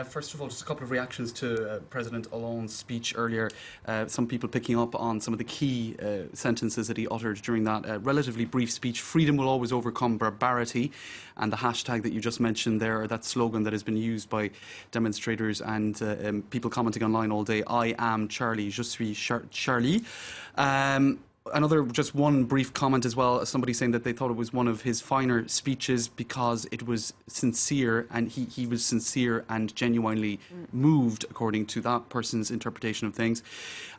First of all, just a couple of reactions to President Hollande's speech earlier. Some people picking up on some of the key sentences that he uttered during that relatively brief speech. Freedom will always overcome barbarity. And the hashtag that you just mentioned there, that slogan that has been used by demonstrators and people commenting online all day, I am Charlie, je suis Charlie. Just one brief comment as well, somebody saying that they thought it was one of his finer speeches because it was sincere, and he was sincere and genuinely moved, according to that person's interpretation of things.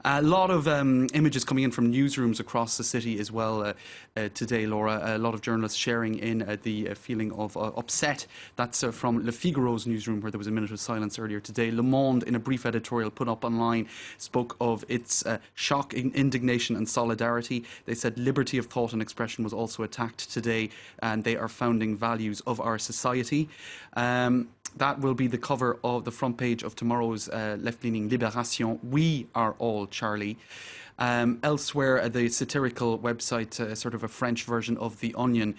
A lot of images coming in from newsrooms across the city as well today, Laura. A lot of journalists sharing in the feeling of upset. That's from Le Figaro's newsroom, where there was a minute of silence earlier today. Le Monde, in a brief editorial put up online, spoke of its shock, indignation and solidarity. They said liberty of thought and expression was also attacked today, and they are founding values of our society. That will be the cover of the front page of tomorrow's left-leaning Libération. We are all Charlie. Elsewhere, the satirical website, sort of a French version of The Onion,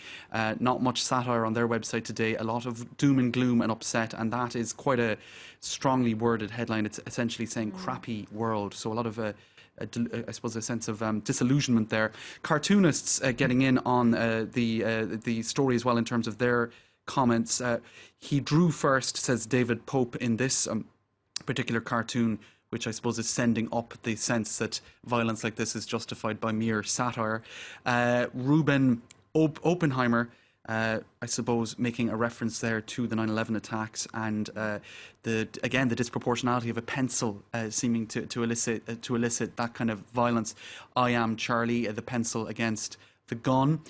not much satire on their website today, a lot of doom and gloom and upset, and that is quite a strongly worded headline. It's essentially saying crappy world, so a lot of I suppose a sense of disillusionment there. Cartoonists getting in on the story as well in terms of their comments. He drew first, says David Pope, in this particular cartoon, which I suppose is sending up the sense that violence like this is justified by mere satire. Ruben Oppenheimer, I suppose, making a reference there to the 9/11 attacks and the disproportionality of a pencil seeming to elicit that kind of violence. I am Charlie, the pencil against the gun.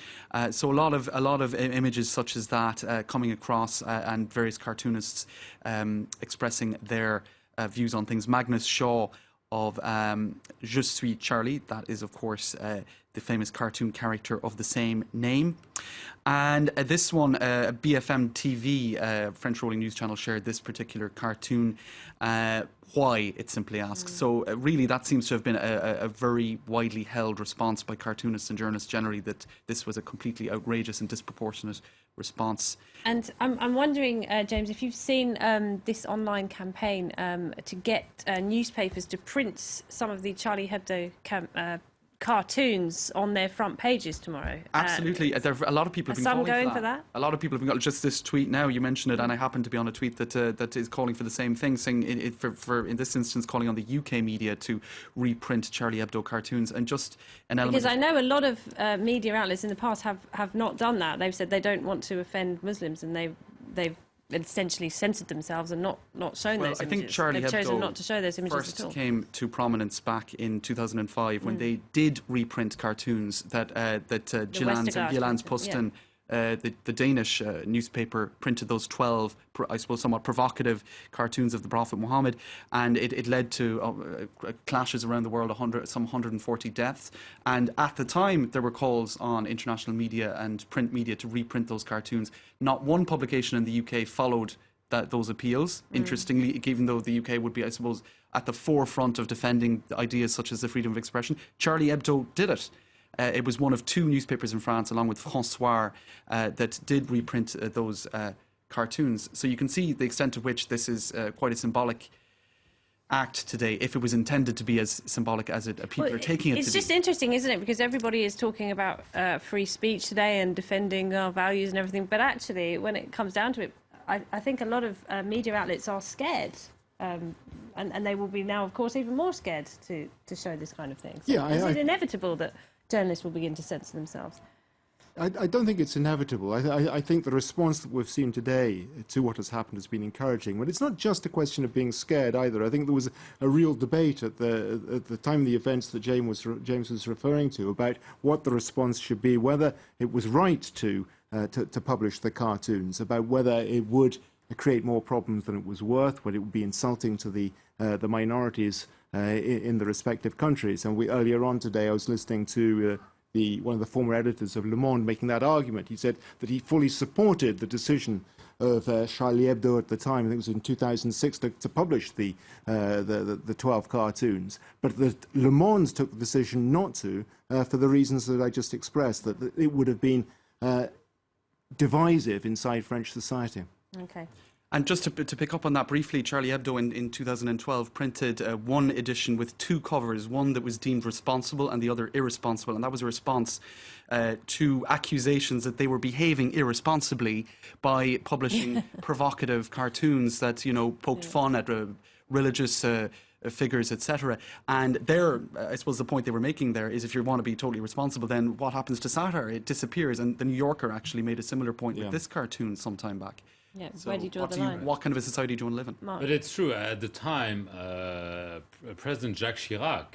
So a lot of images such as that coming across, and various cartoonists expressing their views on things. Magnus Shaw of Je suis Charlie, that is of course the famous cartoon character of the same name. And this one, BFM TV, French rolling news channel, shared this particular cartoon. Why, it simply asks. So really that seems to have been a very widely held response by cartoonists and journalists generally, that this was a completely outrageous and disproportionate response. And I'm wondering, James, if you've seen this online campaign to get newspapers to print some of the Charlie Hebdo cartoons on their front pages tomorrow. Absolutely. There are a lot of people have been calling for that. A lot of people have been, just this tweet now, you mentioned it, and I happen to be on a tweet that is calling for the same thing, saying in this instance calling on the UK media to reprint Charlie Hebdo cartoons, and just an element. Because I know a lot of media outlets in the past have not done that. They've said they don't want to offend Muslims, and they've essentially censored themselves and not shown those images. I think Charlie They've chosen Hebdo not to show those images first at all. Came to prominence back in 2005 when they did reprint cartoons that Jyllands-Posten, the Danish newspaper, printed those 12, I suppose, somewhat provocative cartoons of the Prophet Muhammad, and it led to clashes around the world, some 140 deaths. And at the time, there were calls on international media and print media to reprint those cartoons. Not one publication in the UK followed those appeals, interestingly, even though the UK would be, I suppose, at the forefront of defending ideas such as the freedom of expression. Charlie Hebdo did it. It was one of two newspapers in France, along with François, that did reprint those cartoons. So you can see the extent to which this is quite a symbolic act today, if it was intended to be as symbolic as people are taking it to be. It's just interesting, isn't it? Because everybody is talking about free speech today and defending our values and everything. But actually, when it comes down to it, I think a lot of media outlets are scared. And they will be now, of course, even more scared to show this kind of thing. So is it inevitable that journalists will begin to censor themselves? I don't think it's inevitable. I think the response that we've seen today to what has happened has been encouraging. But it's not just a question of being scared either. I think there was a real debate at the time of the events that James was referring to about what the response should be, whether it was right to publish the cartoons, about whether it would create more problems than it was worth, whether it would be insulting to the minorities in the respective countries. And earlier on today, I was listening to one of the former editors of Le Monde making that argument. He said that he fully supported the decision of Charlie Hebdo at the time, I think it was in 2006, to publish the 12 cartoons, but that Le Monde took the decision not to for the reasons that I just expressed, that it would have been divisive inside French society. Okay. And just to pick up on that briefly, Charlie Hebdo in 2012 printed one edition with two covers, one that was deemed responsible and the other irresponsible. And that was a response to accusations that they were behaving irresponsibly by publishing provocative cartoons that, poked fun at religious figures, etc. And I suppose the point they were making there is if you want to be totally responsible, then what happens to satire? It disappears. And the New Yorker actually made a similar point with this cartoon some time back. Yeah, So where do you draw the line? what kind of a society do you want to live in? Mark? But it's true. At the time, President Jacques Chirac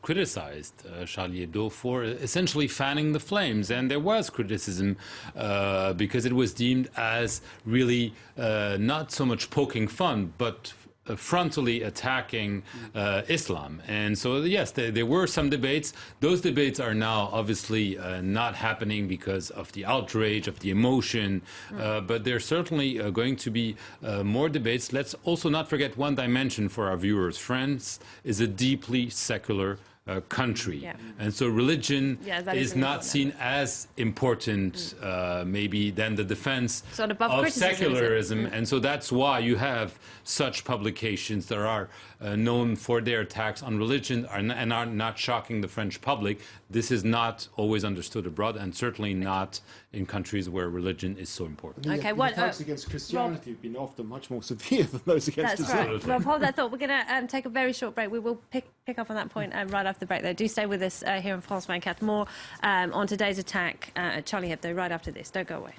criticized Charlie Hebdo for essentially fanning the flames. And there was criticism because it was deemed as really not so much poking fun, but frontally attacking Islam. And so, yes, there were some debates. Those debates are now obviously not happening because of the outrage, of the emotion, but there's certainly going to be more debates. Let's also not forget one dimension for our viewers. France is a deeply secular country. Yeah. And so religion that is is not important. seen as important maybe than the defense Sort of above of criticism, is it? secularism. And so that's why you have such publications that are known for their attacks on religion and are not shocking the French public. This is not always understood abroad, and certainly not in countries where religion is so important. Okay, the attacks against Christianity have been often much more severe than those against That's Islam. right. Well, hold that thought. We're going to take a very short break. We will pick up on that point right after the break, though. Do stay with us here on France 24. More on today's attack at Charlie Hebdo right after this. Don't go away.